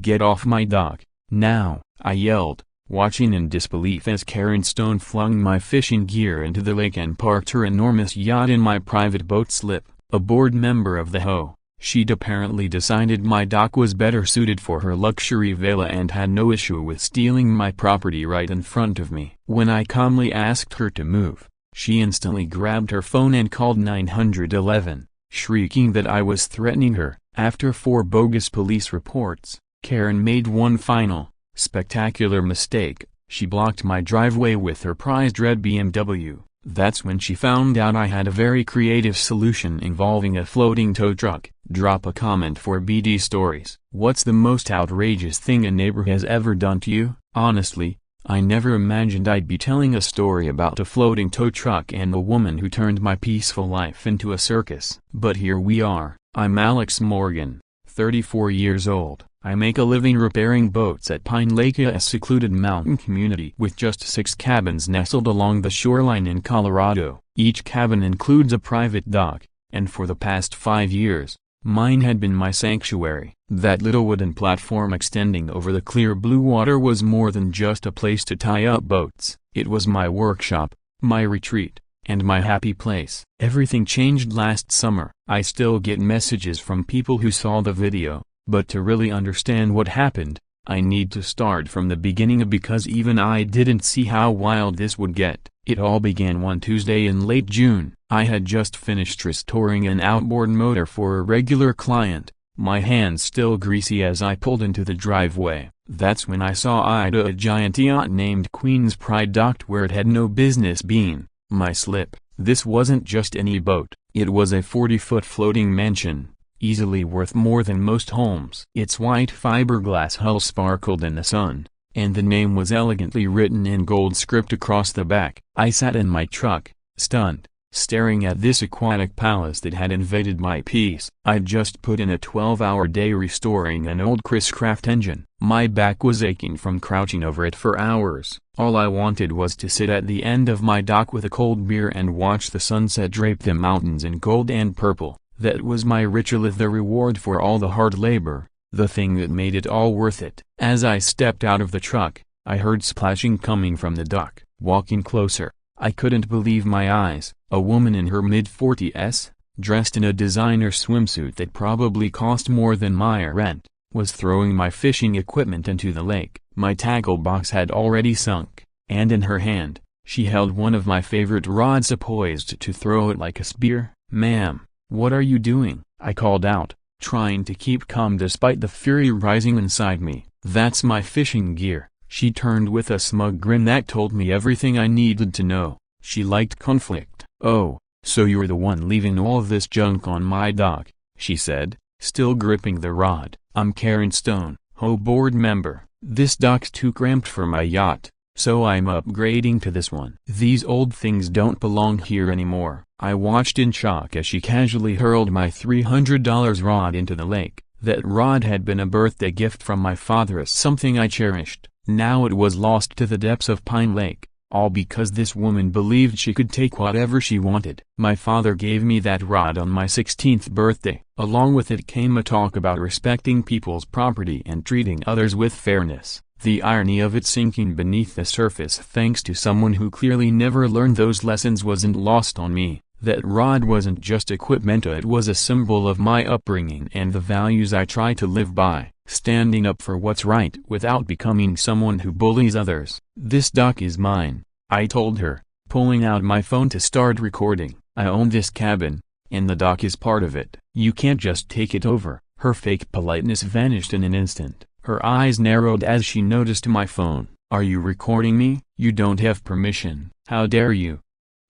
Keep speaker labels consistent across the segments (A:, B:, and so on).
A: "Get off my dock, now," I yelled, watching in disbelief as Karen Stone flung my fishing gear into the lake and parked her enormous yacht in my private boat slip. A board member of the HOA, she'd apparently decided my dock was better suited for her luxury villa and had no issue with stealing my property right in front of me. When I calmly asked her to move, she instantly grabbed her phone and called 911, shrieking that I was threatening her. After 4 bogus police reports, Karen made one final, spectacular mistake. She blocked my driveway with her prized red BMW. That's when she found out I had a very creative solution involving a floating tow truck. Drop a comment for BD Stories. What's the most outrageous thing a neighbor has ever done to you? Honestly, I never imagined I'd be telling a story about a floating tow truck and the woman who turned my peaceful life into a circus. But here we are. I'm Alex Morgan, 34 years old. I make a living repairing boats at Pine Lake, a secluded mountain community with just 6 cabins nestled along the shoreline in Colorado. Each cabin includes a private dock, and for the past 5 years, mine had been my sanctuary. That little wooden platform extending over the clear blue water was more than just a place to tie up boats. It was my workshop, my retreat, and my happy place. Everything changed last summer. I still get messages from people who saw the video. But to really understand what happened, I need to start from the beginning because even I didn't see how wild this would get. It all began one Tuesday in late June. I had just finished restoring an outboard motor for a regular client, my hands still greasy as I pulled into the driveway. That's when I saw Ida, a giant yacht named Queen's Pride, docked where it had no business being. My slip. This wasn't just any boat, it was a 40-foot floating mansion, easily worth more than most homes. Its white fiberglass hull sparkled in the sun, and the name was elegantly written in gold script across the back. I sat in my truck, stunned, staring at this aquatic palace that had invaded my peace. I'd just put in a 12-hour day restoring an old Chris Craft engine. My back was aching from crouching over it for hours. All I wanted was to sit at the end of my dock with a cold beer and watch the sunset drape the mountains in gold and purple. That was my ritual, the reward for all the hard labor, the thing that made it all worth it. As I stepped out of the truck, I heard splashing coming from the dock. Walking closer, I couldn't believe my eyes. A woman in her mid-40s, dressed in a designer swimsuit that probably cost more than my rent, was throwing my fishing equipment into the lake. My tackle box had already sunk, and in her hand, she held one of my favorite rods poised to throw it like a spear. "Ma'am, what are you doing?" I called out, trying to keep calm despite the fury rising inside me. "That's my fishing gear." She turned with a smug grin that told me everything I needed to know. She liked conflict. "Oh, so you're the one leaving all this junk on my dock," she said, still gripping the rod. "I'm Karen Stone, HOA board member. This dock's too cramped for my yacht, so I'm upgrading to this one. These old things don't belong here anymore." I watched in shock as she casually hurled my $300 rod into the lake. That rod had been a birthday gift from my father, something I cherished. Now it was lost to the depths of Pine Lake, all because this woman believed she could take whatever she wanted. My father gave me that rod on my 16th birthday. Along with it came a talk about respecting people's property and treating others with fairness. The irony of it sinking beneath the surface thanks to someone who clearly never learned those lessons wasn't lost on me. That rod wasn't just equipment, it was a symbol of my upbringing and the values I try to live by. Standing up for what's right without becoming someone who bullies others. "This dock is mine," I told her, pulling out my phone to start recording. "I own this cabin, and the dock is part of it. You can't just take it over." Her fake politeness vanished in an instant. Her eyes narrowed as she noticed my phone. "Are you recording me? You don't have permission. How dare you?"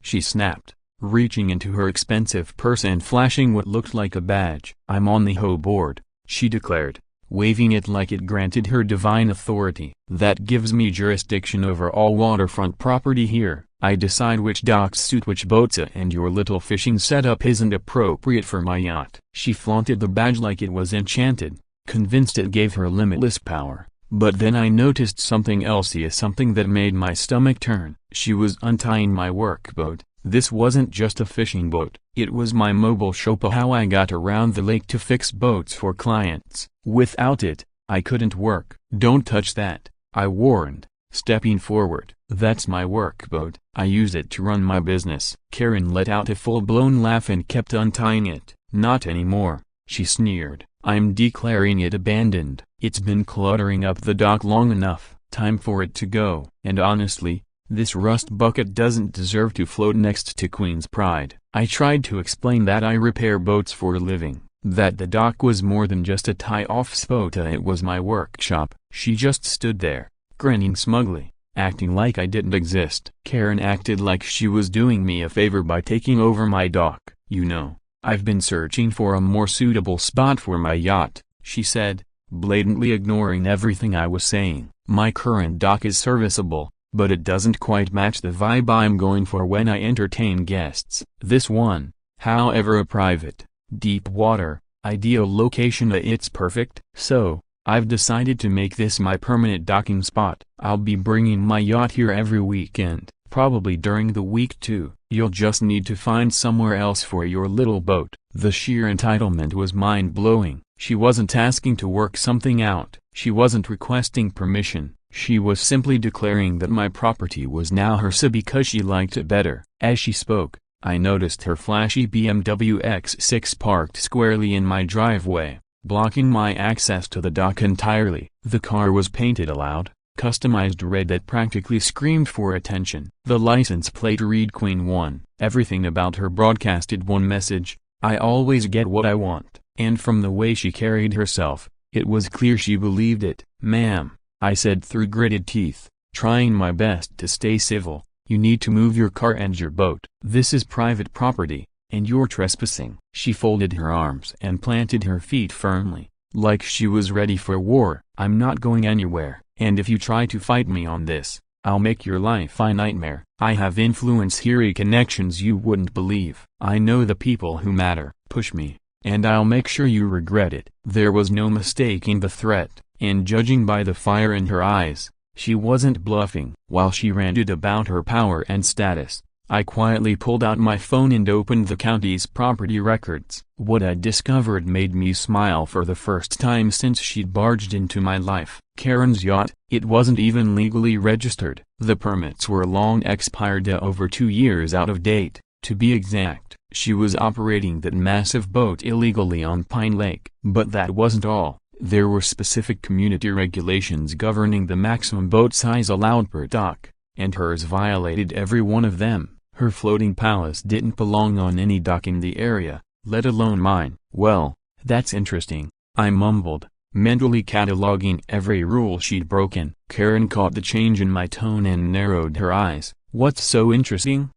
A: she snapped, reaching into her expensive purse and flashing what looked like a badge. "I'm on the HOA board," she declared, waving it like it granted her divine authority. "That gives me jurisdiction over all waterfront property here. I decide which docks suit which boats, and your little fishing setup isn't appropriate for my yacht." She flaunted the badge like it was enchanted, convinced it gave her limitless power. But then I noticed something else, something that made my stomach turn. She was untying my workboat. This wasn't just a fishing boat, it was my mobile shop, how I got around the lake to fix boats for clients. Without it, I couldn't work. Don't touch that, I warned, stepping forward. That's my workboat. I use it to run my business. Karen let out a full-blown laugh and kept untying it. Not anymore, she sneered. I'm declaring it abandoned. It's been cluttering up the dock long enough. Time for it to go. And honestly, this rust bucket doesn't deserve to float next to Queen's Pride. I tried to explain that I repair boats for a living, that the dock was more than just a tie-off spot, it was my workshop. She just stood there, grinning smugly, acting like I didn't exist. Karen acted like she was doing me a favor by taking over my dock. You know, I've been searching for a more suitable spot for my yacht, she said, blatantly ignoring everything I was saying. My current dock is serviceable, but it doesn't quite match the vibe I'm going for when I entertain guests. This one, however, a private, deep water, ideal location. It's perfect. So, I've decided to make this my permanent docking spot. I'll be bringing my yacht here every weekend, probably during the week too. You'll just need to find somewhere else for your little boat. The sheer entitlement was mind-blowing. She wasn't asking to work something out. She wasn't requesting permission. She was simply declaring that my property was now hers because she liked it better. As she spoke, I noticed her flashy BMW X6 parked squarely in my driveway, blocking my access to the dock entirely. The car was painted a loud, customized red that practically screamed for attention. The license plate read Queen 1. Everything about her broadcasted one message: I always get what I want. And from the way she carried herself, it was clear she believed it. Ma'am, I said through gritted teeth, trying my best to stay civil, you need to move your car and your boat. This is private property, and you're trespassing. She folded her arms and planted her feet firmly, like she was ready for war. I'm not going anywhere, and if you try to fight me on this, I'll make your life a nightmare. I have influence here, connections you wouldn't believe. I know the people who matter. Push me, and I'll make sure you regret it. There was no mistaking the threat, and judging by the fire in her eyes, she wasn't bluffing. While she ranted about her power and status, I quietly pulled out my phone and opened the county's property records. What I discovered made me smile for the first time since she'd barged into my life. Karen's yacht, it wasn't even legally registered. The permits were long expired, over 2 years out of date, to be exact. She was operating that massive boat illegally on Pine Lake. But that wasn't all. There were specific community regulations governing the maximum boat size allowed per dock, and hers violated every one of them. Her floating palace didn't belong on any dock in the area, let alone mine. Well, that's interesting, I mumbled, mentally cataloging every rule she'd broken. Karen caught the change in my tone and narrowed her eyes. What's so interesting?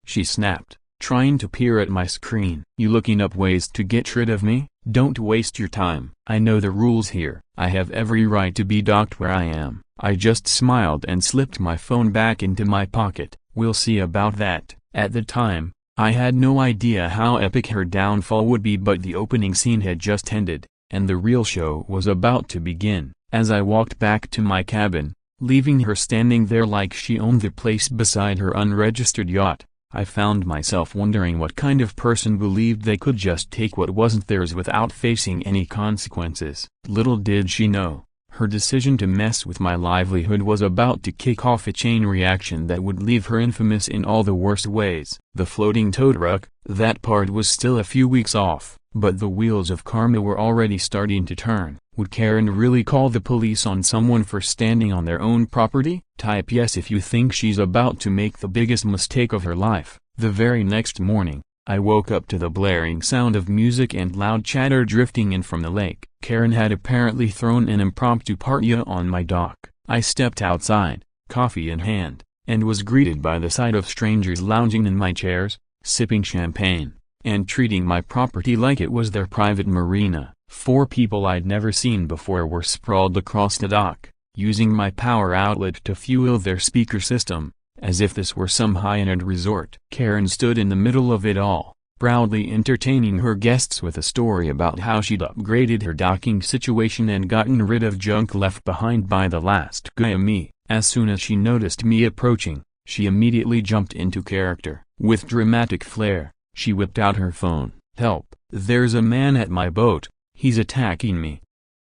A: She snapped, trying to peer at my screen. You looking up ways to get rid of me? Don't waste your time. I know the rules here. I have every right to be docked where I am. I just smiled and slipped my phone back into my pocket. We'll see about that. At the time, I had no idea how epic her downfall would be, but the opening scene had just ended, and the real show was about to begin. As I walked back to my cabin, leaving her standing there like she owned the place beside her unregistered yacht, I found myself wondering what kind of person believed they could just take what wasn't theirs without facing any consequences. Little did she know, her decision to mess with my livelihood was about to kick off a chain reaction that would leave her infamous in all the worst ways. The floating tow truck, that part was still a few weeks off, but the wheels of karma were already starting to turn. Would Karen really call the police on someone for standing on their own property? Type yes if you think she's about to make the biggest mistake of her life. The very next morning, I woke up to the blaring sound of music and loud chatter drifting in from the lake. Karen had apparently thrown an impromptu party on my dock. I stepped outside, coffee in hand, and was greeted by the sight of strangers lounging in my chairs, sipping champagne, and treating my property like it was their private marina. 4 people I'd never seen before were sprawled across the dock, using my power outlet to fuel their speaker system, as if this were some high-end resort. Karen stood in the middle of it all, proudly entertaining her guests with a story about how she'd upgraded her docking situation and gotten rid of junk left behind by the last guy. Me. As soon as she noticed me approaching, she immediately jumped into character. With dramatic flair, she whipped out her phone. Help, there's a man at my boat. He's attacking me.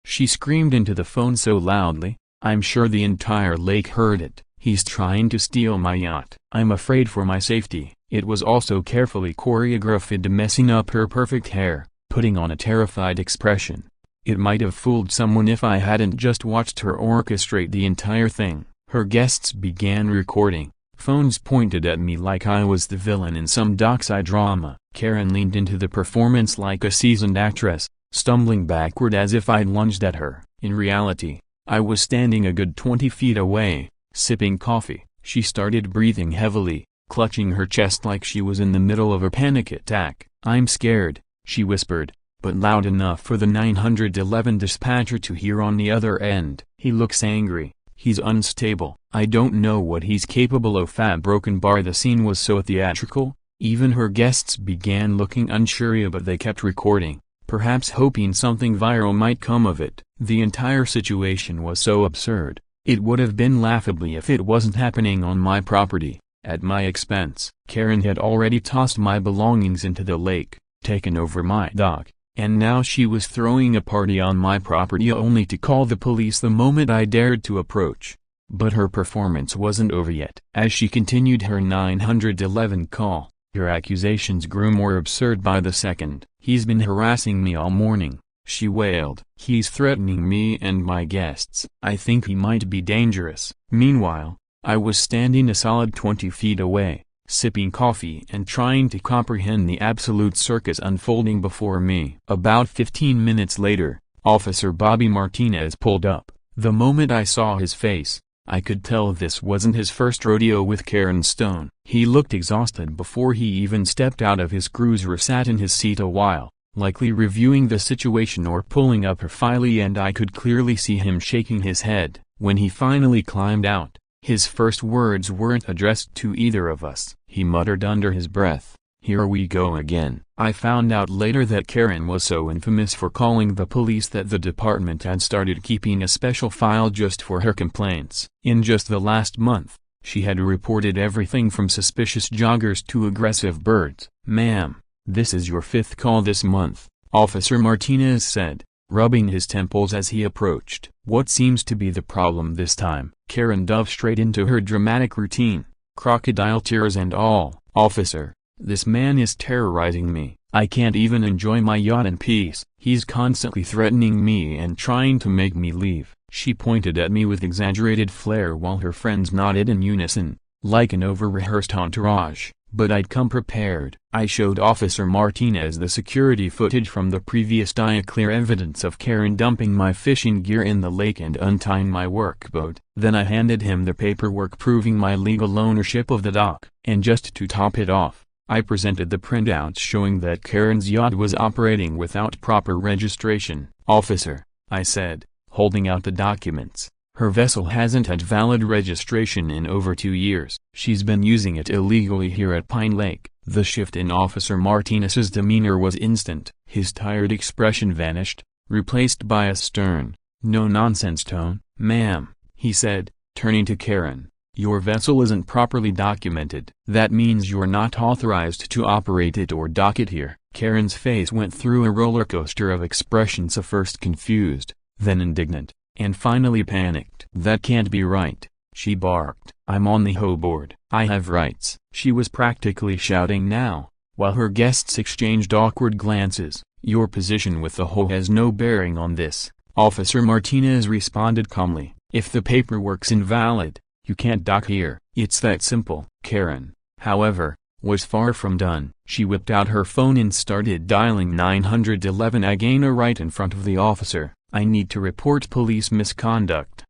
A: She screamed into the phone so loudly, I'm sure the entire lake heard it. He's trying to steal my yacht. I'm afraid for my safety. It was also carefully choreographed, messing up her perfect hair, putting on a terrified expression. It might have fooled someone if I hadn't just watched her orchestrate the entire thing. Her guests began recording. Phones pointed at me like I was the villain in some dockside drama. Karen leaned into the performance like a seasoned actress, stumbling backward as if I'd lunged at her. In reality, I was standing a good 20 feet away, sipping coffee. She started breathing heavily, clutching her chest like she was in the middle of a panic attack. I'm scared, she whispered, but loud enough for the 911 dispatcher to hear on the other end. He looks angry. He's unstable. I don't know what he's capable of. Broken bar. The scene was so theatrical, even her guests began looking unsure, but they kept recording, perhaps hoping something viral might come of it. The entire situation was so absurd. It would have been laughably if it wasn't happening on my property, at my expense. Karen had already tossed my belongings into the lake, taken over my dock, and now she was throwing a party on my property only to call the police the moment I dared to approach. But her performance wasn't over yet. As she continued her 911 call, her accusations grew more absurd by the second. He's been harassing me all morning, she wailed. He's threatening me and my guests. I think he might be dangerous. Meanwhile, I was standing a solid 20 feet away, sipping coffee and trying to comprehend the absolute circus unfolding before me. About 15 minutes later, Officer Bobby Martinez pulled up. The moment I saw his face, I could tell this wasn't his first rodeo with Karen Stone. He looked exhausted before he even stepped out of his cruiser. Sat in his seat a while, likely reviewing the situation or pulling up her file, and I could clearly see him shaking his head. When he finally climbed out, his first words weren't addressed to either of us. He muttered under his breath, "Here we go again." I found out later that Karen was so infamous for calling the police that the department had started keeping a special file just for her complaints. In just the last month, she had reported everything from suspicious joggers to aggressive birds. "Ma'am, this is your fifth call this month," Officer Martinez said, rubbing his temples as he approached. "What seems to be the problem this time?" Karen dove straight into her dramatic routine, crocodile tears and all. "Officer, this man is terrorizing me. I can't even enjoy my yacht in peace. He's constantly threatening me and trying to make me leave." She pointed at me with exaggerated flair while her friends nodded in unison, like an over-rehearsed entourage. But I'd come prepared. I showed Officer Martinez the security footage from the previous day, clear evidence of Karen dumping my fishing gear in the lake and untying my workboat. Then I handed him the paperwork proving my legal ownership of the dock. And just to top it off, I presented the printouts showing that Karen's yacht was operating without proper registration. "Officer," I said, holding out the documents, "her vessel hasn't had valid registration in over 2 years. She's been using it illegally here at Pine Lake." The shift in Officer Martinez's demeanor was instant. His tired expression vanished, replaced by a stern, no-nonsense tone. "Ma'am," he said, turning to Karen, "your vessel isn't properly documented. That means you're not authorized to operate it or dock it here." Karen's face went through a roller coaster of expressions, first confused, then indignant, and finally panicked. "That can't be right," she barked. "I'm on the HOA board. I have rights." She was practically shouting now, while her guests exchanged awkward glances. "Your position with the HOA has no bearing on this," Officer Martinez responded calmly. "If the paperwork's invalid, you can't dock here. It's that simple." Karen, however, was far from done. She whipped out her phone and started dialing 911 again right in front of the officer. "I need to report police misconduct,"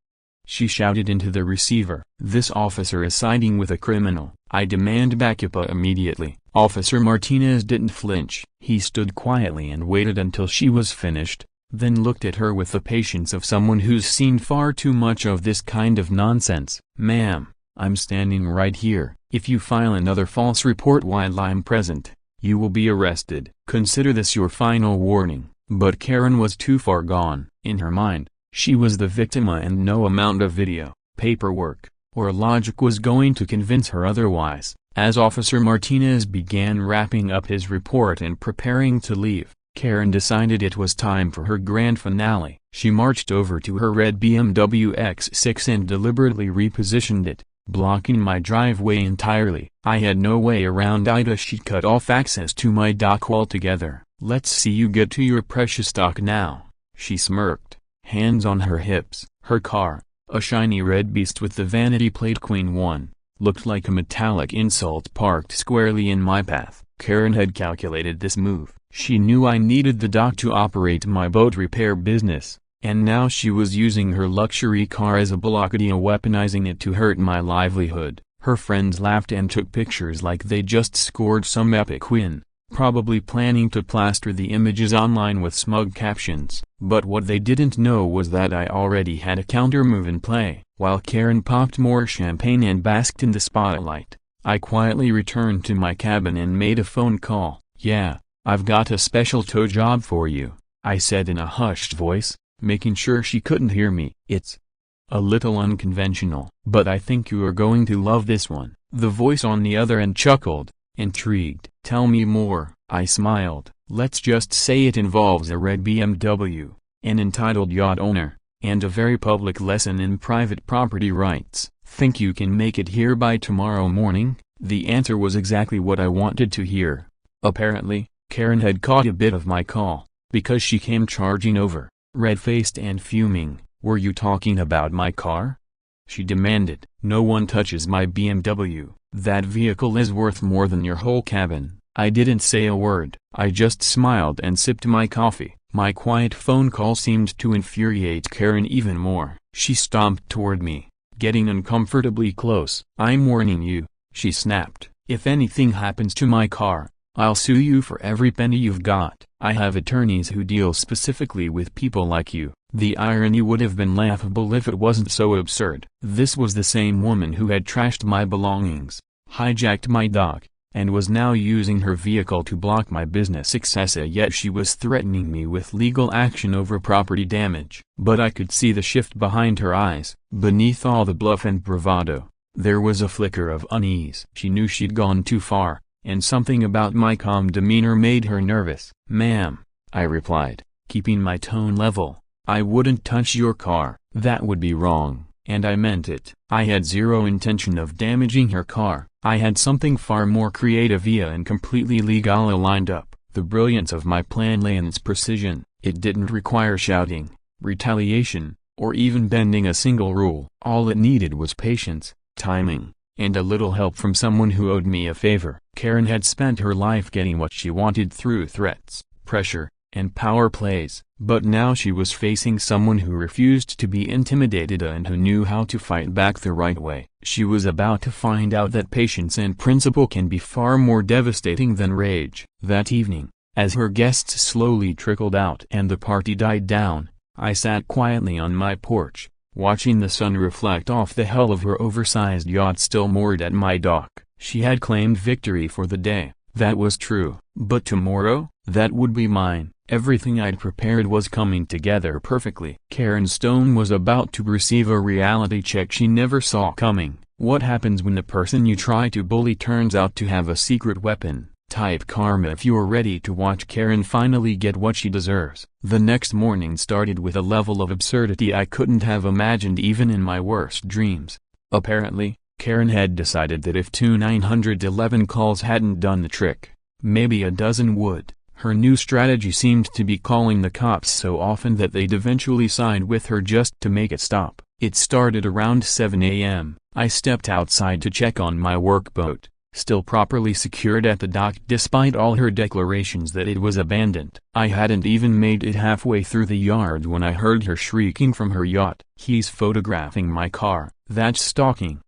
A: she shouted into the receiver. "This officer is siding with a criminal. I demand backup immediately." Officer Martinez didn't flinch. He stood quietly and waited until she was finished, then looked at her with the patience of someone who's seen far too much of this kind of nonsense. "Ma'am, I'm standing right here. If you file another false report while I'm present, you will be arrested. Consider this your final warning." But Karen was too far gone. In her mind, she was the victim and no amount of video, paperwork, or logic was going to convince her otherwise. As Officer Martinez began wrapping up his report and preparing to leave, Karen decided it was time for her grand finale. She marched over to her red BMW X6 and deliberately repositioned it, blocking my driveway entirely. I had no way around Ida. She cut off access to my dock altogether. "Let's see you get to your precious dock now," she smirked, hands on her hips. Her car, a shiny red beast with the vanity plate Queen 1, looked like a metallic insult parked squarely in my path. Karen had calculated this move. She knew I needed the dock to operate my boat repair business, and now she was using her luxury car as a blockade, weaponizing it to hurt my livelihood. Her friends laughed and took pictures like they just scored some epic win, probably planning to plaster the images online with smug captions. But what they didn't know was that I already had a counter-move in play. While Karen popped more champagne and basked in the spotlight, I quietly returned to my cabin and made a phone call. "Yeah, I've got a special tow job for you," I said in a hushed voice, making sure she couldn't hear me. "It's a little unconventional, but I think you are going to love this one." The voice on the other end chuckled, intrigued. "Tell me more," I smiled. "Let's just say it involves a red BMW, an entitled yacht owner, and a very public lesson in private property rights. Think you can make it here by tomorrow morning?" The answer was exactly what I wanted to hear. Apparently, Karen had caught a bit of my call, because she came charging over, red-faced and fuming. "Were you talking about my car?" she demanded. "No one touches my BMW. That vehicle is worth more than your whole cabin." I didn't say a word. I just smiled and sipped my coffee. My quiet phone call seemed to infuriate Karen even more. She stomped toward me, getting uncomfortably close. "I'm warning you," she snapped. "If anything happens to my car, I'll sue you for every penny you've got. I have attorneys who deal specifically with people like you." The irony would have been laughable if it wasn't so absurd. This was the same woman who had trashed my belongings, hijacked my dock, and was now using her vehicle to block my business success, yet she was threatening me with legal action over property damage. But I could see the shift behind her eyes. Beneath all the bluff and bravado, there was a flicker of unease. She knew she'd gone too far, and something about my calm demeanor made her nervous. "Ma'am," I replied, keeping my tone level, "I wouldn't touch your car." That would be wrong, and I meant it. I had zero intention of damaging her car. I had something far more creative and completely legal lined up. The brilliance of my plan lay in its precision. It didn't require shouting, retaliation, or even bending a single rule. All it needed was patience, timing, and a little help from someone who owed me a favor. Karen had spent her life getting what she wanted through threats, pressure, and power plays, but now she was facing someone who refused to be intimidated and who knew how to fight back the right way. She was about to find out that patience and principle can be far more devastating than rage. That evening, as her guests slowly trickled out and the party died down, I sat quietly on my porch, watching the sun reflect off the hull of her oversized yacht still moored at my dock. She had claimed victory for the day. That was true. But tomorrow, that would be mine. Everything I'd prepared was coming together perfectly. Karen Stone was about to receive a reality check she never saw coming. What happens when the person you try to bully turns out to have a secret weapon? Type karma if you're ready to watch Karen finally get what she deserves. The next morning started with a level of absurdity I couldn't have imagined even in my worst dreams. Apparently, Karen had decided that if 911 calls hadn't done the trick, maybe a dozen would. Her new strategy seemed to be calling the cops so often that they'd eventually side with her just to make it stop. It started around 7 a.m. I stepped outside to check on my workboat, still properly secured at the dock despite all her declarations that it was abandoned. I hadn't even made it halfway through the yard when I heard her shrieking from her yacht. "He's photographing my car. That's stalking,"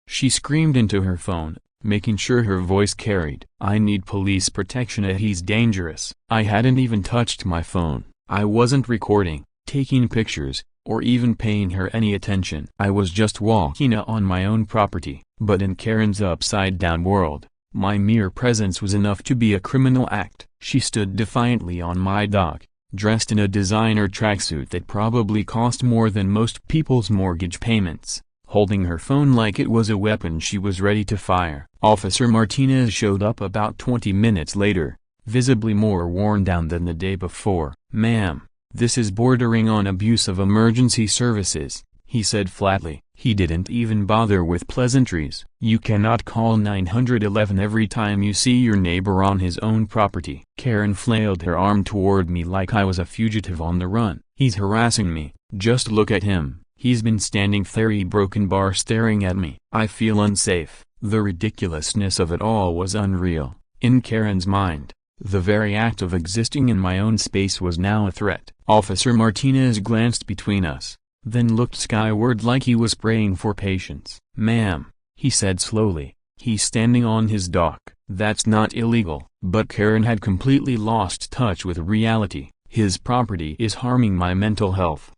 A: she screamed into her phone, making sure her voice carried. "I need police protection. He's dangerous." I hadn't even touched my phone. I wasn't recording, taking pictures, or even paying her any attention. I was just walking on my own property. But in Karen's upside-down world, my mere presence was enough to be a criminal act. She stood defiantly on my dock, dressed in a designer tracksuit that probably cost more than most people's mortgage payments, holding her phone like it was a weapon she was ready to fire. Officer Martinez showed up about 20 minutes later, visibly more worn down than the day before. "Ma'am, this is bordering on abuse of emergency services," he said flatly. He didn't even bother with pleasantries. "You cannot call 911 every time you see your neighbor on his own property." Karen flailed her arm toward me like I was a fugitive on the run. "He's harassing me. Just look at him. He's been standing 30 broken bar staring at me. I feel unsafe." The ridiculousness of it all was unreal. In Karen's mind, the very act of existing in my own space was now a threat. Officer Martinez glanced between us, then looked skyward like he was praying for patience. "Ma'am," he said slowly, "he's standing on his dock. That's not illegal." But Karen had completely lost touch with reality. "His property is harming my mental health,"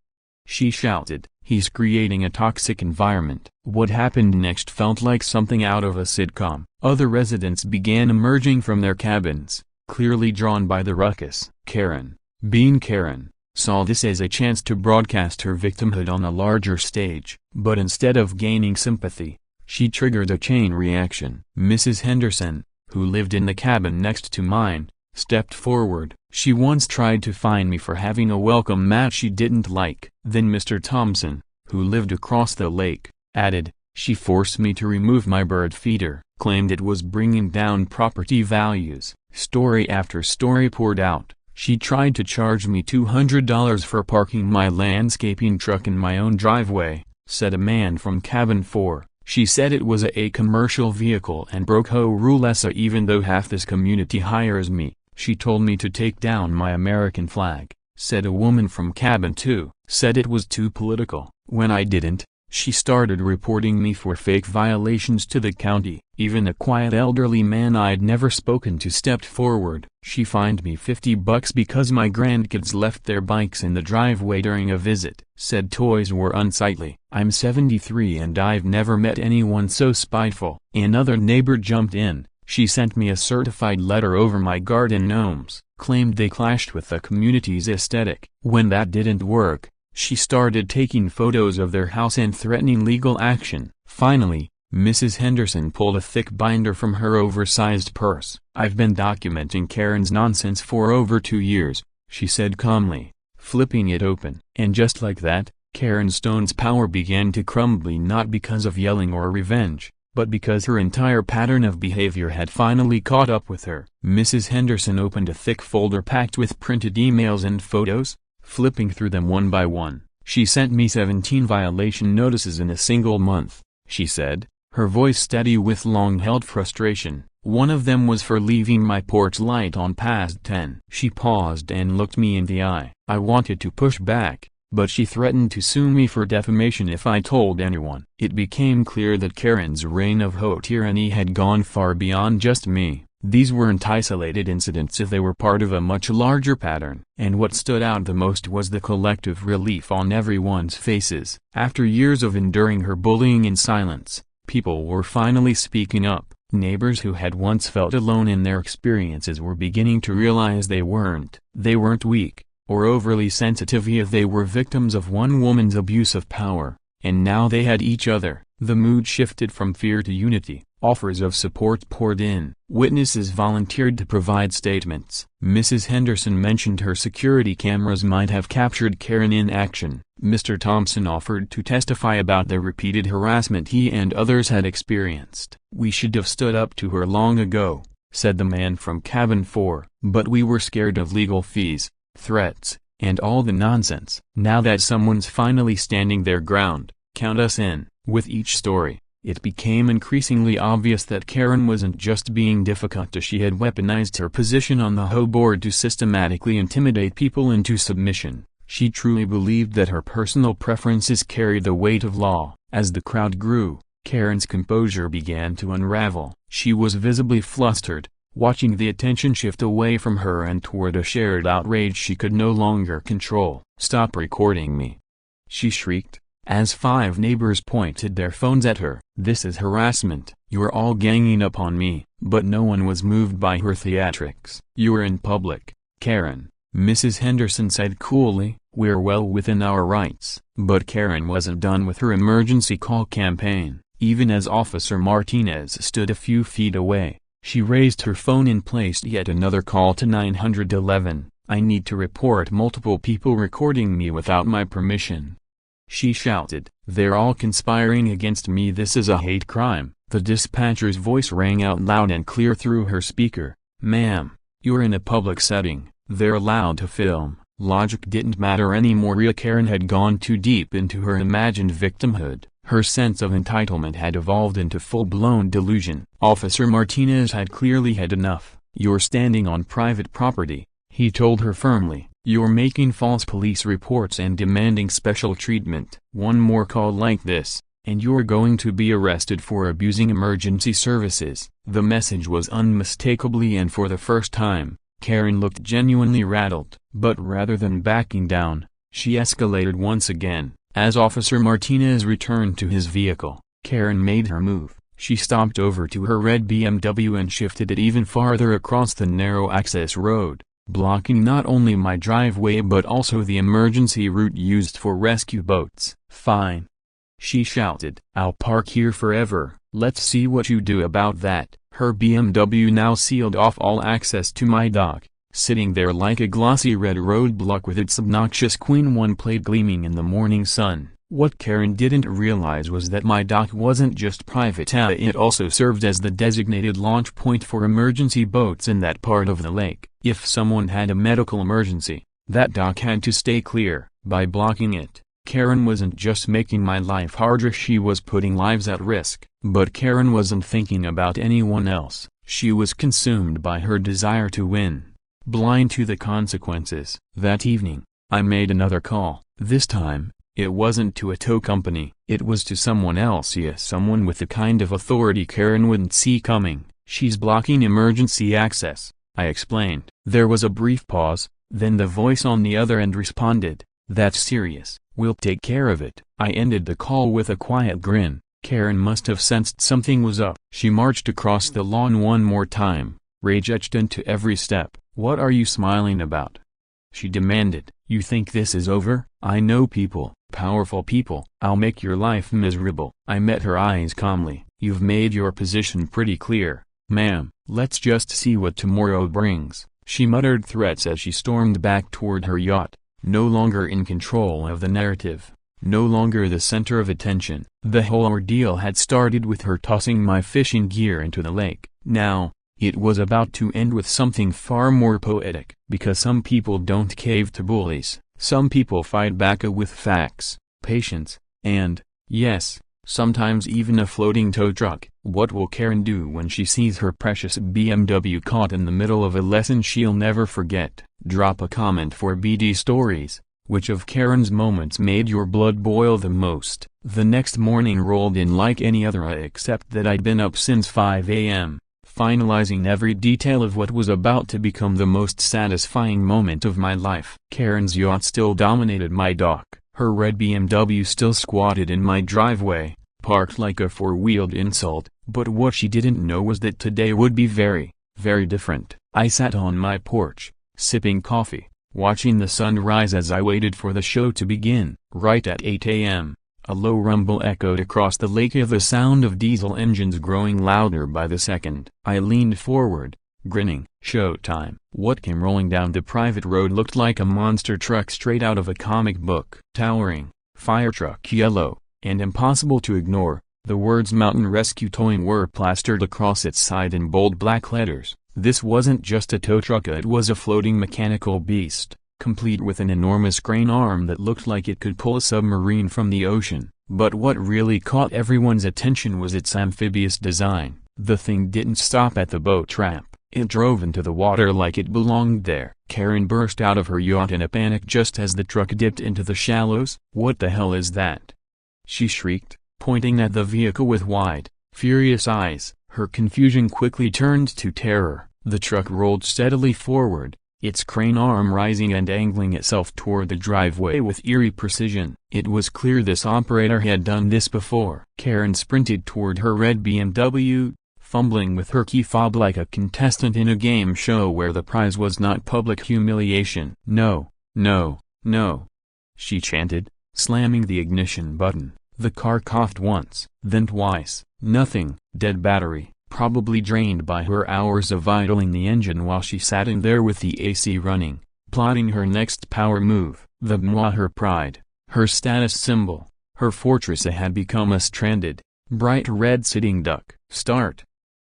A: she shouted. "He's creating a toxic environment." What happened next felt like something out of a sitcom. Other residents began emerging from their cabins, clearly drawn by the ruckus. Karen, being Karen, saw this as a chance to broadcast her victimhood on a larger stage. But instead of gaining sympathy, she triggered a chain reaction. Mrs. Henderson, who lived in the cabin next to mine, stepped forward. "She once tried to fine me for having a welcome mat she didn't like." Then Mr. Thompson, who lived across the lake, added, "She forced me to remove my bird feeder, claimed it was bringing down property values." Story after story poured out. "She tried to charge me $200 for parking my landscaping truck in my own driveway," said a man from cabin 4. "She said it was a commercial vehicle and broke HOA even though half this community hires me. She told me to take down my American flag," said a woman from cabin 2. "Said it was too political. When I didn't, she started reporting me for fake violations to the county." Even a quiet elderly man I'd never spoken to stepped forward. "She fined me $50 because my grandkids left their bikes in the driveway during a visit. Said toys were unsightly. I'm 73 and I've never met anyone so spiteful." Another neighbor jumped in. "She sent me a certified letter over my garden gnomes," claimed they clashed with the community's aesthetic. When that didn't work, she started taking photos of their house and threatening legal action. Finally, Mrs. Henderson pulled a thick binder from her oversized purse. "I've been documenting Karen's nonsense for over 2 years," she said calmly, flipping it open. And just like that, Karen Stone's power began to crumble, not because of yelling or revenge, but because her entire pattern of behavior had finally caught up with her. Mrs. Henderson opened a thick folder packed with printed emails and photos, flipping through them one by one. "She sent me 17 violation notices in a single month," she said, her voice steady with long-held frustration. "One of them was for leaving my porch light on past 10. She paused and looked me in the eye. I wanted to push back, but she threatened to sue me for defamation if I told anyone." It became clear that Karen's reign of HOA tyranny had gone far beyond just me. These weren't isolated incidents if they were part of a much larger pattern. And what stood out the most was the collective relief on everyone's faces. After years of enduring her bullying in silence, people were finally speaking up. Neighbors who had once felt alone in their experiences were beginning to realize they weren't. They weren't weak or overly sensitive if they were victims of one woman's abuse of power, and now they had each other. The mood shifted from fear to unity. Offers of support poured in. Witnesses volunteered to provide statements. Mrs. Henderson mentioned her security cameras might have captured Karen in action. Mr. Thompson offered to testify about the repeated harassment he and others had experienced. "We should have stood up to her long ago," said the man from cabin 4, "but we were scared of legal fees, threats, and all the nonsense." Now that someone's finally standing their ground, count us in. With each story, it became increasingly obvious that Karen wasn't just being difficult. She had weaponized her position on the HOA board to systematically intimidate people into submission. She truly believed that her personal preferences carried the weight of law. As the crowd grew, Karen's composure began to unravel. She was visibly flustered, watching the attention shift away from her and toward a shared outrage she could no longer control. "Stop recording me," she shrieked, as 5 neighbors pointed their phones at her. "This is harassment. You're all ganging up on me." But no one was moved by her theatrics. "You're in public, Karen," Mrs. Henderson said coolly. "We're well within our rights." But Karen wasn't done with her emergency call campaign. Even as Officer Martinez stood a few feet away, She raised her phone and placed yet another call to 911. "I need to report multiple people recording me without my permission," she shouted. "They're all conspiring against me. This is a hate crime." The dispatcher's voice rang out loud and clear through her speaker. "Ma'am, you're in a public setting. They're allowed to film." Logic didn't matter anymore. Karen had gone too deep into her imagined victimhood. Her sense of entitlement had evolved into full-blown delusion. Officer Martinez had clearly had enough. "You're standing on private property," he told her firmly. "You're making false police reports and demanding special treatment. One more call like this, and you're going to be arrested for abusing emergency services." The message was unmistakably, and for the first time, Karen looked genuinely rattled. But rather than backing down, she escalated once again. As Officer Martinez returned to his vehicle, Karen made her move. She stopped over to her red BMW and shifted it even farther across the narrow access road, blocking not only my driveway but also the emergency route used for rescue boats. "Fine," she shouted. "I'll park here forever. Let's see what you do about that." Her BMW now sealed off all access to my dock, sitting there like a glossy red roadblock with its obnoxious Queen 1 plate gleaming in the morning sun. What Karen didn't realize was that my dock wasn't just private, it also served as the designated launch point for emergency boats in that part of the lake. If someone had a medical emergency, that dock had to stay clear. By blocking it, Karen wasn't just making my life harder, she was putting lives at risk. But Karen wasn't thinking about anyone else. She was consumed by her desire to win, blind to the consequences. That evening, I made another call. This time, it wasn't to a tow company. It was to someone else, yes, someone with the kind of authority Karen wouldn't see coming. "She's blocking emergency access," I explained. There was a brief pause, then the voice on the other end responded, "That's serious. We'll take care of it." I ended the call with a quiet grin. Karen must have sensed something was up. She marched across the lawn one more time, rage etched into every step. "What are you smiling about?" she demanded. "You think this is over? I know people, powerful people. I'll make your life miserable." I met her eyes calmly. "You've made your position pretty clear, ma'am. Let's just see what tomorrow brings." She muttered threats as she stormed back toward her yacht, no longer in control of the narrative, no longer the center of attention. The whole ordeal had started with her tossing my fishing gear into the lake. Now, it was about to end with something far more poetic. Because some people don't cave to bullies, some people fight back with facts, patience, and, yes, sometimes even a floating tow truck. What will Karen do when she sees her precious BMW caught in the middle of a lesson she'll never forget? Drop a comment for BD Stories. Which of Karen's moments made your blood boil the most? The next morning rolled in like any other except that I'd been up since 5 a.m., finalizing every detail of what was about to become the most satisfying moment of my life. Karen's yacht still dominated my dock. Her red BMW still squatted in my driveway, parked like a four-wheeled insult. But what she didn't know was that today would be very, very different. I sat on my porch, sipping coffee, watching the sun rise as I waited for the show to begin. Right at 8 a.m., a low rumble echoed across the lake, the sound of diesel engines growing louder by the second. I leaned forward, grinning. Showtime. What came rolling down the private road looked like a monster truck straight out of a comic book. Towering, fire truck yellow, and impossible to ignore, the words Mountain Rescue Towing were plastered across its side in bold black letters. This wasn't just a tow truck, it was a floating mechanical beast, complete with an enormous crane arm that looked like it could pull a submarine from the ocean. But what really caught everyone's attention was its amphibious design. The thing didn't stop at the boat ramp. It drove into the water like it belonged there. Karen burst out of her yacht in a panic just as the truck dipped into the shallows. "What the hell is that?" she shrieked, pointing at the vehicle with wide, furious eyes. Her confusion quickly turned to terror. The truck rolled steadily forward, its crane arm rising and angling itself toward the driveway with eerie precision. It was clear this operator had done this before. Karen sprinted toward her red BMW, fumbling with her key fob like a contestant in a game show where the prize was not public humiliation. "No, no, no," she chanted, slamming the ignition button. The car coughed once, then twice. "Nothing." "Dead battery," probably drained by her hours of idling the engine while she sat in there with the AC running, plotting her next power move. The BMW, her pride, her status symbol, her fortress, had become a stranded, bright red sitting duck. "Start!"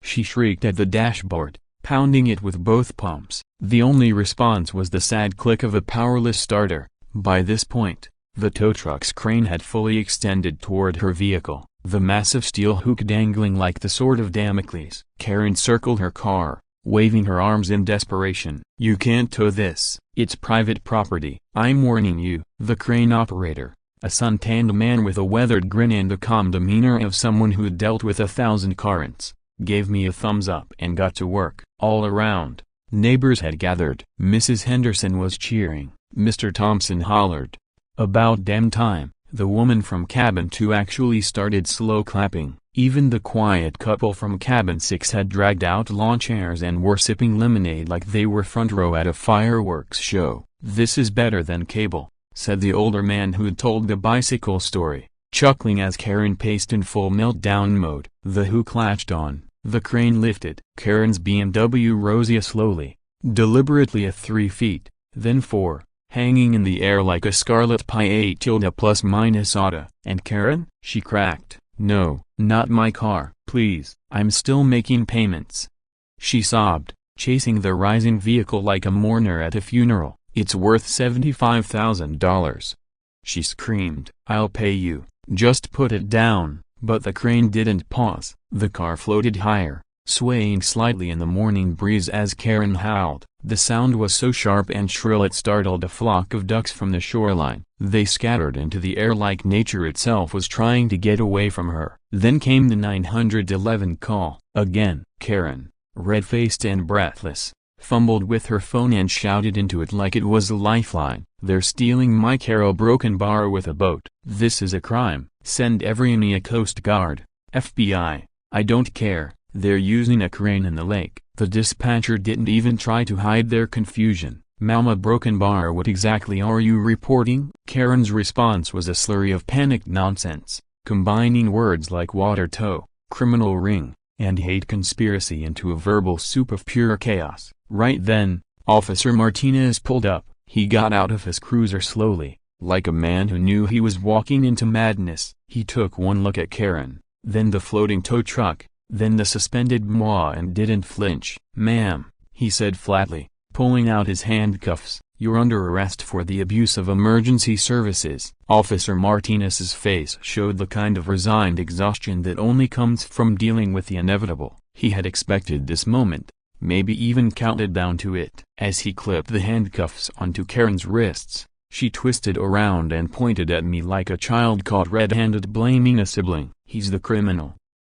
A: she shrieked at the dashboard, pounding it with both palms. The only response was the sad click of a powerless starter. By this point, the tow truck's crane had fully extended toward her vehicle, the massive steel hook dangling like the sword of Damocles. Karen circled her car, waving her arms in desperation. "You can't tow this. It's private property. I'm warning you." The crane operator, a suntanned man with a weathered grin and the calm demeanor of someone who'd dealt with 1,000 currents, gave me a thumbs up and got to work. All around, neighbors had gathered. Mrs. Henderson was cheering. Mr. Thompson hollered, "About damn time." The woman from cabin 2 actually started slow clapping. Even the quiet couple from cabin 6 had dragged out lawn chairs and were sipping lemonade like they were front row at a fireworks show. "This is better than cable," said the older man who'd told the bicycle story, chuckling as Karen paced in full meltdown mode. The hook latched on, the crane lifted. Karen's BMW rose slowly, deliberately at 3 feet, then 4, hanging in the air like a scarlet pie +/- auto. "And Karen?" she cracked. "No, not my car. Please, I'm still making payments," she sobbed, chasing the rising vehicle like a mourner at a funeral. "It's worth $75,000. She screamed. "I'll pay you. Just put it down." But the crane didn't pause. The car floated higher, swaying slightly in the morning breeze as Karen howled. The sound was so sharp and shrill it startled a flock of ducks from the shoreline. They scattered into the air like nature itself was trying to get away from her. Then came the 911 call. Again, Karen, red-faced and breathless, fumbled with her phone and shouted into it like it was a lifeline. "They're stealing my Carol Broken Bar with a boat. This is a crime. Send every EMEA Coast Guard, FBI, I don't care. They're using a crane in the lake." The dispatcher didn't even try to hide their confusion. "Mama Broken Bar, what exactly are you reporting?" Karen's response was a slurry of panicked nonsense, combining words like water tow, criminal ring, and hate conspiracy into a verbal soup of pure chaos. Right then, Officer Martinez pulled up. He got out of his cruiser slowly, like a man who knew he was walking into madness. He took one look at Karen, then the floating tow truck, then the suspended BMW and didn't flinch. "Ma'am," he said flatly, pulling out his handcuffs, "you're under arrest for the abuse of emergency services." Officer Martinez's face showed the kind of resigned exhaustion that only comes from dealing with the inevitable. He had expected this moment, maybe even counted down to it. As he clipped the handcuffs onto Karen's wrists, she twisted around and pointed at me like a child caught red-handed blaming a sibling. "He's the criminal,"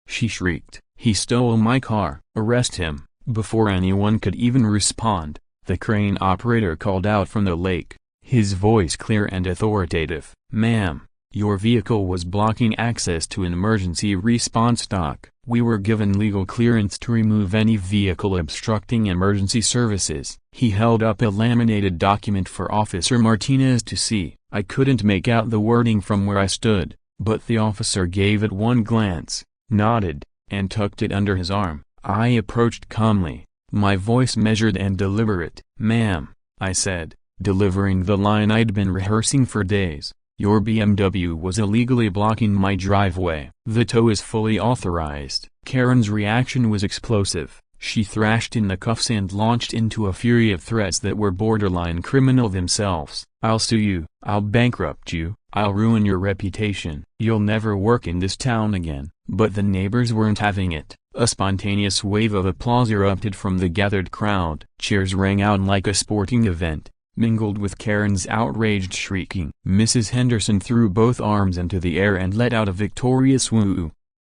A: she shrieked. "He stole my car." "Arrest him." Before anyone could even respond, the crane operator called out from the lake, his voice clear and authoritative. "Ma'am, your vehicle was blocking access to an emergency response dock. We were given legal clearance to remove any vehicle obstructing emergency services." He held up a laminated document for Officer Martinez to see. I couldn't make out the wording from where I stood, but the officer gave it one glance, nodded, and tucked it under his arm. I approached calmly, my voice measured and deliberate. "Ma'am," I said, delivering the line I'd been rehearsing for days, "your BMW was illegally blocking my driveway. The tow is fully authorized." Karen's reaction was explosive. She thrashed in the cuffs and launched into a fury of threats that were borderline criminal themselves. "I'll sue you. I'll bankrupt you. I'll ruin your reputation. You'll never work in this town again." But the neighbors weren't having it. A spontaneous wave of applause erupted from the gathered crowd. Cheers rang out like a sporting event, mingled with Karen's outraged shrieking. Mrs. Henderson threw both arms into the air and let out a victorious woo,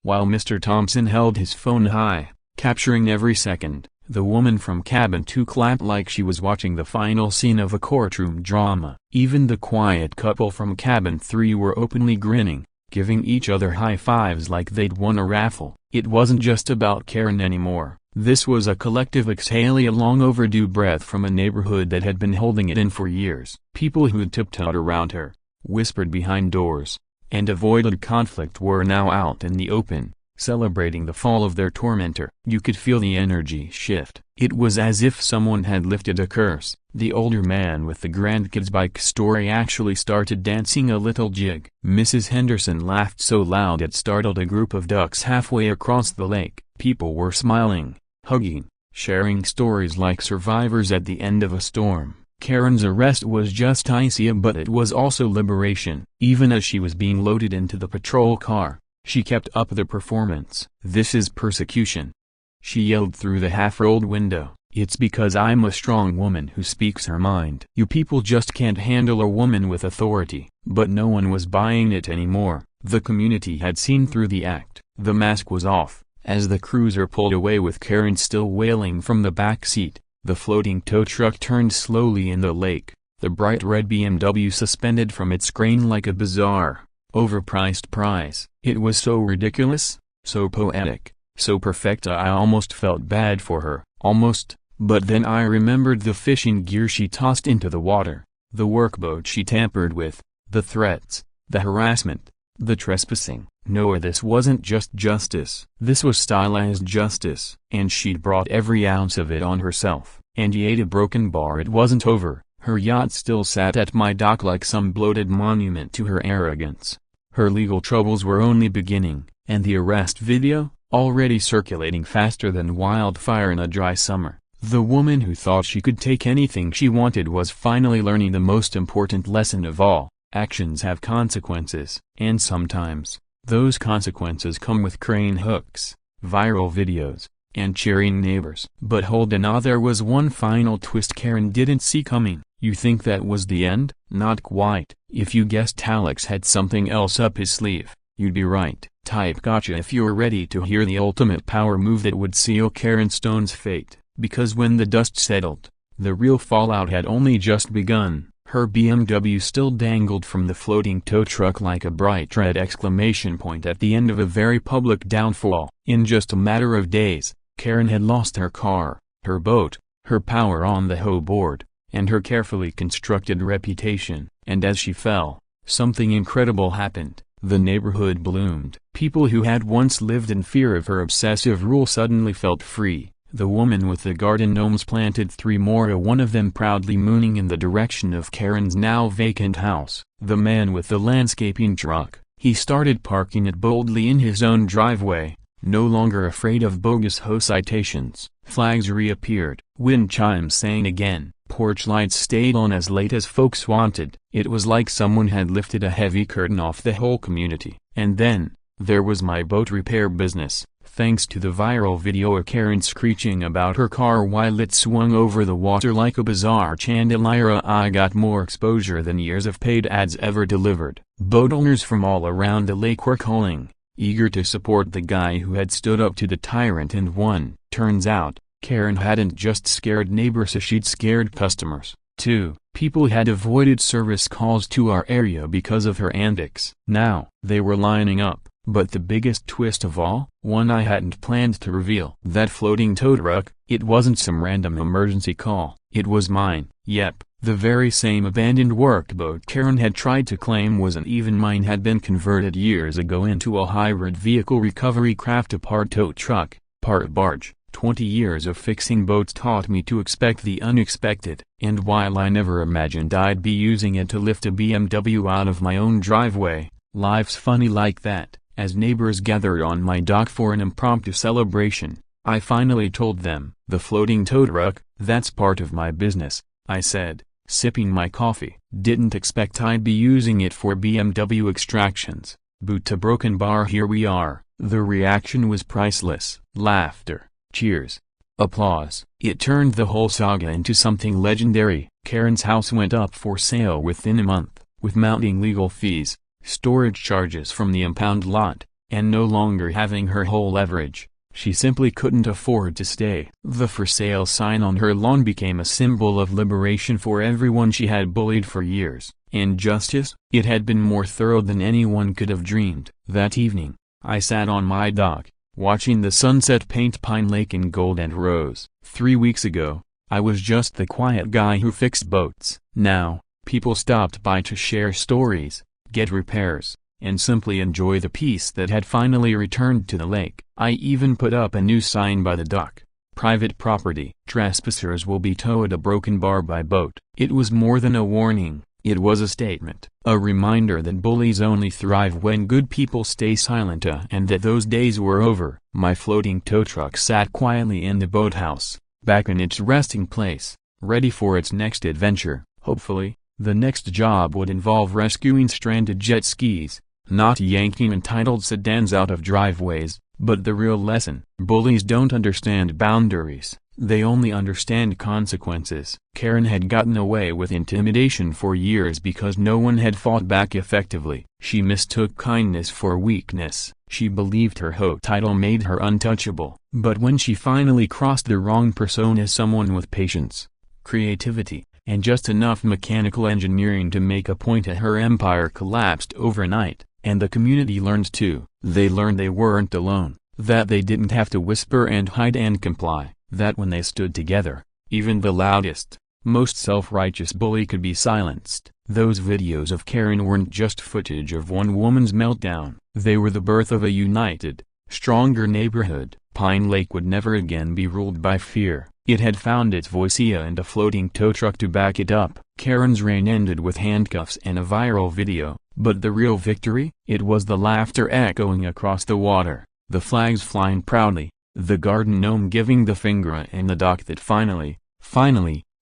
A: while Mr. Thompson held his phone high, capturing every second. The woman from cabin 2 clapped like she was watching the final scene of a courtroom drama. Even the quiet couple from cabin 3 were openly grinning, giving each other high fives like they'd won a raffle. It wasn't just about Karen anymore. This was a collective exhale, a long overdue breath from a neighborhood that had been holding it in for years. People who'd tiptoed around her, whispered behind doors, and avoided conflict were now out in the open, celebrating the fall of their tormentor. You could feel the energy shift. It was as if someone had lifted a curse. The older man with the grandkids bike story actually started dancing a little jig. Mrs. Henderson laughed so loud it startled a group of ducks halfway across the lake. People were smiling, hugging, sharing stories like survivors at the end of a storm. Karen's arrest was justice, but it was also liberation. Even as she was being loaded into the patrol car, she kept up the performance. "This is persecution," she yelled through the half-rolled window. "It's because I'm a strong woman who speaks her mind. You people just can't handle a woman with authority." But no one was buying it anymore. The community had seen through the act. The mask was off. As the cruiser pulled away with Karen still wailing from the back seat, the floating tow truck turned slowly in the lake, the bright red BMW suspended from its crane like a bizarre, overpriced prize. It was so ridiculous, so poetic, so perfect I almost felt bad for her, almost, but then I remembered the fishing gear she tossed into the water, the workboat she tampered with, the threats, the harassment, the trespassing. No, this wasn't just justice. This was stylized justice. And she'd brought every ounce of it on herself. And yet a broken bar it wasn't over. Her yacht still sat at my dock like some bloated monument to her arrogance. Her legal troubles were only beginning, and the arrest video, already circulating faster than wildfire in a dry summer. The woman who thought she could take anything she wanted was finally learning the most important lesson of all. Actions have consequences. And sometimes, those consequences come with crane hooks, viral videos, and cheering neighbors. But hold on, there was one final twist Karen didn't see coming. You think that was the end? Not quite. If you guessed Alex had something else up his sleeve, you'd be right. Type gotcha if you're ready to hear the ultimate power move that would seal Karen Stone's fate. Because when the dust settled, the real fallout had only just begun. Her BMW still dangled from the floating tow truck like a bright red exclamation point at the end of a very public downfall. In just a matter of days, Karen had lost her car, her boat, her power on the HOA board, and her carefully constructed reputation. And as she fell, something incredible happened. The neighborhood bloomed. People who had once lived in fear of her obsessive rule suddenly felt free. The woman with the garden gnomes planted 3 more, one of them proudly mooning in the direction of Karen's now vacant house. The man with the landscaping truck, he started parking it boldly in his own driveway, no longer afraid of bogus HOA citations. Flags reappeared, wind chimes sang again, porch lights stayed on as late as folks wanted. It was like someone had lifted a heavy curtain off the whole community. And then, there was my boat repair business. Thanks to the viral video of Karen screeching about her car while it swung over the water like a bizarre chandelier, I got more exposure than years of paid ads ever delivered. Boat owners from all around the lake were calling, eager to support the guy who had stood up to the tyrant and won. Turns out, Karen hadn't just scared neighbors, she'd scared customers, too. People had avoided service calls to our area because of her antics. Now, they were lining up. But the biggest twist of all, one I hadn't planned to reveal. That floating tow truck, it wasn't some random emergency call. It was mine. Yep, the very same abandoned workboat Karen had tried to claim wasn't even mine had been converted years ago into a hybrid vehicle recovery craft, a part tow truck, part barge. 20 years of fixing boats taught me to expect the unexpected. And while I never imagined I'd be using it to lift a BMW out of my own driveway, life's funny like that. As neighbors gathered on my dock for an impromptu celebration, I finally told them, "The floating tow truck, that's part of my business," I said, sipping my coffee. Didn't expect I'd be using it for BMW extractions. Boot to broken bar, here we are. The reaction was priceless. Laughter, cheers, applause. It turned the whole saga into something legendary. Karen's house went up for sale within a month, with mounting legal fees, storage charges from the impound lot, and no longer having her whole leverage. She simply couldn't afford to stay. The for sale sign on her lawn became a symbol of liberation for everyone she had bullied for years. And justice? It had been more thorough than anyone could have dreamed. That evening, I sat on my dock, watching the sunset paint Pine Lake in gold and rose. 3 weeks ago, I was just the quiet guy who fixed boats. Now, people stopped by to share stories, get repairs, and simply enjoy the peace that had finally returned to the lake. I even put up a new sign by the dock. Private property. Trespassers will be towed a broken bar by boat. It was more than a warning, it was a statement. A reminder that bullies only thrive when good people stay silent and that those days were over. My floating tow truck sat quietly in the boathouse, back in its resting place, ready for its next adventure. Hopefully, the next job would involve rescuing stranded jet skis, not yanking entitled sedans out of driveways. But the real lesson: bullies don't understand boundaries, they only understand consequences. Karen had gotten away with intimidation for years because no one had fought back effectively. She mistook kindness for weakness. She believed her HOA title made her untouchable. But when she finally crossed the wrong persona, someone with patience, creativity, and just enough mechanical engineering to make a point, her empire collapsed overnight. And the community learned too. They learned they weren't alone, that they didn't have to whisper and hide and comply, that when they stood together, even the loudest, most self-righteous bully could be silenced. Those videos of Karen weren't just footage of one woman's meltdown, they were the birth of a united, stronger neighborhood. Pine Lake would never again be ruled by fear. It had found its voice and a floating tow truck to back it up. Karen's reign ended with handcuffs and a viral video. But the real victory? It was the laughter echoing across the water, the flags flying proudly, the garden gnome giving the finger, and the dock that finally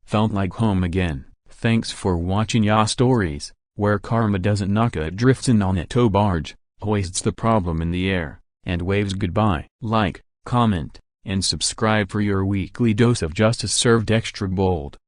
A: felt like home again. Thanks for watching Yacht Stories, where karma doesn't knock, it drifts in on a tow barge, hoists the problem in the air, and waves goodbye. Like, comment, and subscribe for your weekly dose of justice served extra bold.